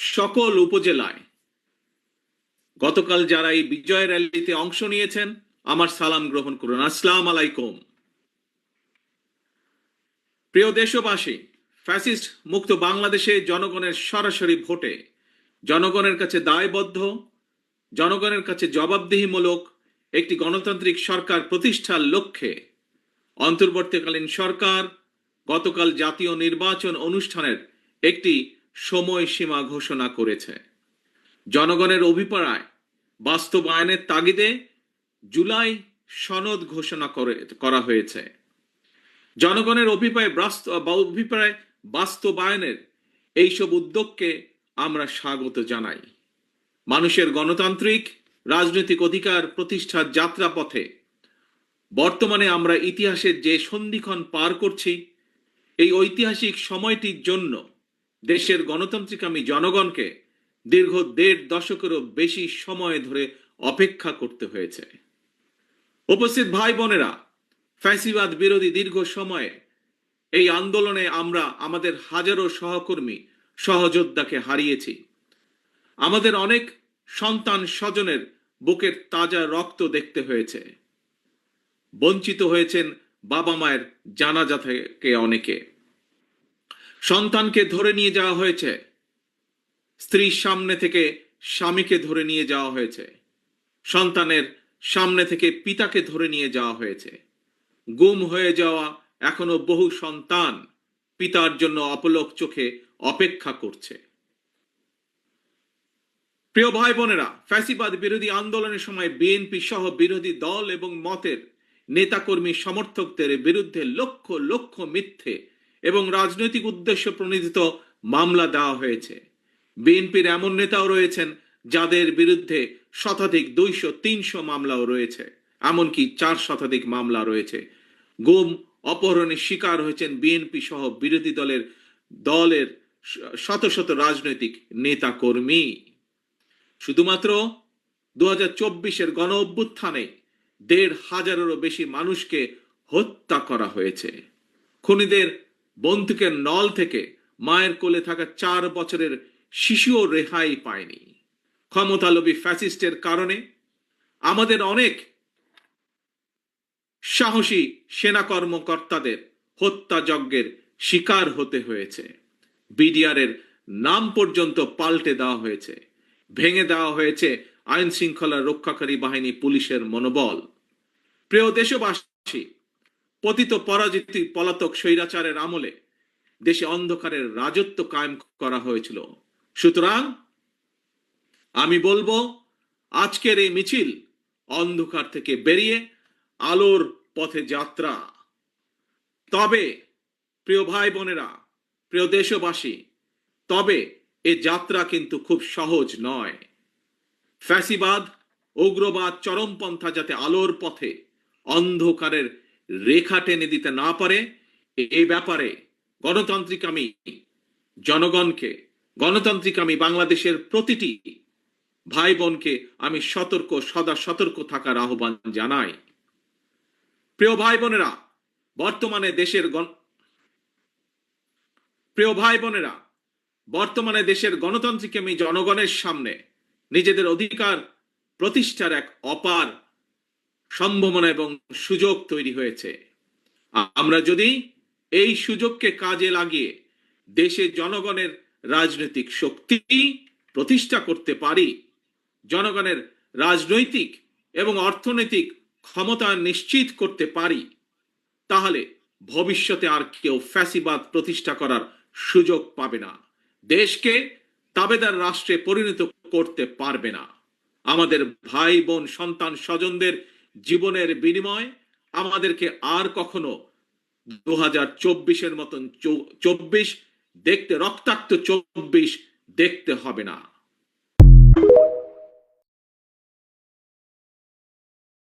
সকল উপজেলায় গতকাল যারা এই বিজয় র্যালিতে অংশ নিয়েছেন আমার সালাম গ্রহণ করুন। আসসালাম আলাইকুম। প্রিয় দেশবাসী, ফ্যাসিস্ট মুক্ত বাংলাদেশে জনগণের সরাসরি ভোটে জনগণের কাছে দায়বদ্ধ, জনগণের কাছে জবাবদিহিমূলক একটি গণতান্ত্রিক সরকার প্রতিষ্ঠার লক্ষ্যে অন্তর্বর্তীকালীন সরকার গতকাল জাতীয় নির্বাচন অনুষ্ঠানের একটি সময়সীমা ঘোষণা করেছে। জনগণের অভিপ্রায় বাস্তবায়নের তাগিদে জুলাই সনদ ঘোষণা করা হয়েছে। জনগণের অভিপ্রায় বাস্তবায়নের এইসব উদ্যোগকে আমরা স্বাগত জানাই। মানুষের গণতান্ত্রিক রাজনৈতিক অধিকার প্রতিষ্ঠার যাত্রাপথে বর্তমানে আমরা ইতিহাসের যে সন্ধিক্ষণ পার করছি, এই ঐতিহাসিক সময়টির জন্য দেশের গণতান্ত্রিকামী জনগণকে দীর্ঘ ১.৫ দশকেরও বেশি সময় ধরে অপেক্ষা করতে হয়েছে। উপস্থিত ভাই বোনেরা, ফ্যাসিবাদ বিরোধী দীর্ঘ সময়ে এই আন্দোলনে আমরা আমাদের হাজারো সহকর্মী সহযোদ্ধাকে হারিয়েছি। আমাদের অনেক সন্তান স্বজনের বুকের তাজা রক্ত দেখতে হয়েছে। বঞ্চিত হয়েছেন বাবা মায়ের জানাজা থেকে অনেকে। সন্তানকে ধরে নিয়ে যাওয়া হয়েছে, স্ত্রীর সামনে থেকে স্বামীকে ধরে নিয়ে যাওয়া হয়েছে, সন্তানের সামনে থেকে পিতাকে ধরে নিয়ে যাওয়া হয়েছে। গুম হয়ে যাওয়া এখনো বহু সন্তান পিতার জন্য অপলক চোখে অপেক্ষা করছে। প্রিয় ভাই বোনেরা, ফ্যাসিবাদ বিরোধী আন্দোলনের সময় বিএনপি সহ বিরোধী দল এবং মতের নেতাকর্মী সমর্থকদের বিরুদ্ধে লক্ষ লক্ষ মিথ্যে এবং রাজনৈতিক উদ্দেশ্য প্রণোদিত মামলা দেওয়া হয়েছে। বিএনপির এমন নেতাও রয়েছেন যাদের বিরুদ্ধে শতাধিক 200-300 মামলাও রয়েছে, এমনকি 4 শতাধিক মামলা রয়েছে। গুম অপহরণের শিকার হয়েছেন বিএনপি সহ বিরোধী দলের শত শত রাজনৈতিক নেতা কর্মী। শুধুমাত্র 2024-এর গণ অভ্যুত্থানে 1,500-এরও বেশি মানুষকে হত্যা করা হয়েছে। খুনিদের বন্দুকের নল থেকে মায়ের কোলে থাকা 4 বছরের শিশুও রেহাই পায়নি। ক্ষমতালোভী ফ্যাসিস্টের কারণে আমাদের অনেক সাহসী সেনা কর্মকর্তাদের হত্যাযজ্ঞের শিকার হতে হয়েছে। বিডিআরের নাম পর্যন্ত পাল্টে দেওয়া হয়েছে, ভেঙে দেওয়া হয়েছে আইন শৃঙ্খলা রক্ষাকারী বাহিনী পুলিশের মনোবল। প্রিয় দেশবাসী, পতিত পরাজিত পলাতক স্বৈরাচারের আমলে দেশে অন্ধকারের রাজত্ব কায়েম করা হয়েছিল। সুতরাং আমি বলবো, আজকের এই মিছিল অন্ধকার থেকে বেরিয়ে আলোর পথে যাত্রা। তবে প্রিয় ভাই বোনেরা, প্রিয় দেশবাসী, তবে এ যাত্রা কিন্তু খুব সহজ নয়। ফ্যাসিবাদ, উগ্রবাদ, চরমপন্থা যাতে আলোর পথে অন্ধকারের রেখা টেনে দিতে না পারে, এই ব্যাপারে গণতান্ত্রিকামী জনগণকে, গণতান্ত্রিকামী বাংলাদেশের প্রতিটি ভাই বোনকে আমি সদা সতর্ক থাকার আহ্বান জানাই। প্রিয় ভাই বোনেরা, বর্তমানে দেশের গণতান্ত্রিকামী জনগণের সামনে নিজেদের অধিকার প্রতিষ্ঠার এক অপার সম্ভাবনা এবং সুযোগ তৈরি হয়েছে। আমরা যদি এই সুযোগকে কাজে লাগিয়ে দেশে জনগণের রাজনৈতিক শক্তি প্রতিষ্ঠা করতে পারি, জনগণের রাজনৈতিক এবং অর্থনৈতিক ক্ষমতা নিশ্চিত করতে পারি, তাহলে ভবিষ্যতে আর কেউ ফ্যাসিবাদ প্রতিষ্ঠা করার সুযোগ পাবে না, দেশকে তাবেদার রাষ্ট্রে পরিণত করতে পারবে না। আমাদের ভাই বোন সন্তান স্বজনদের জীবনের বিনিময় আমাদেরকে আর কখনো 2024-এর মতন 24 দেখতে, রক্তাক্ত 24 দেখতে হবে না।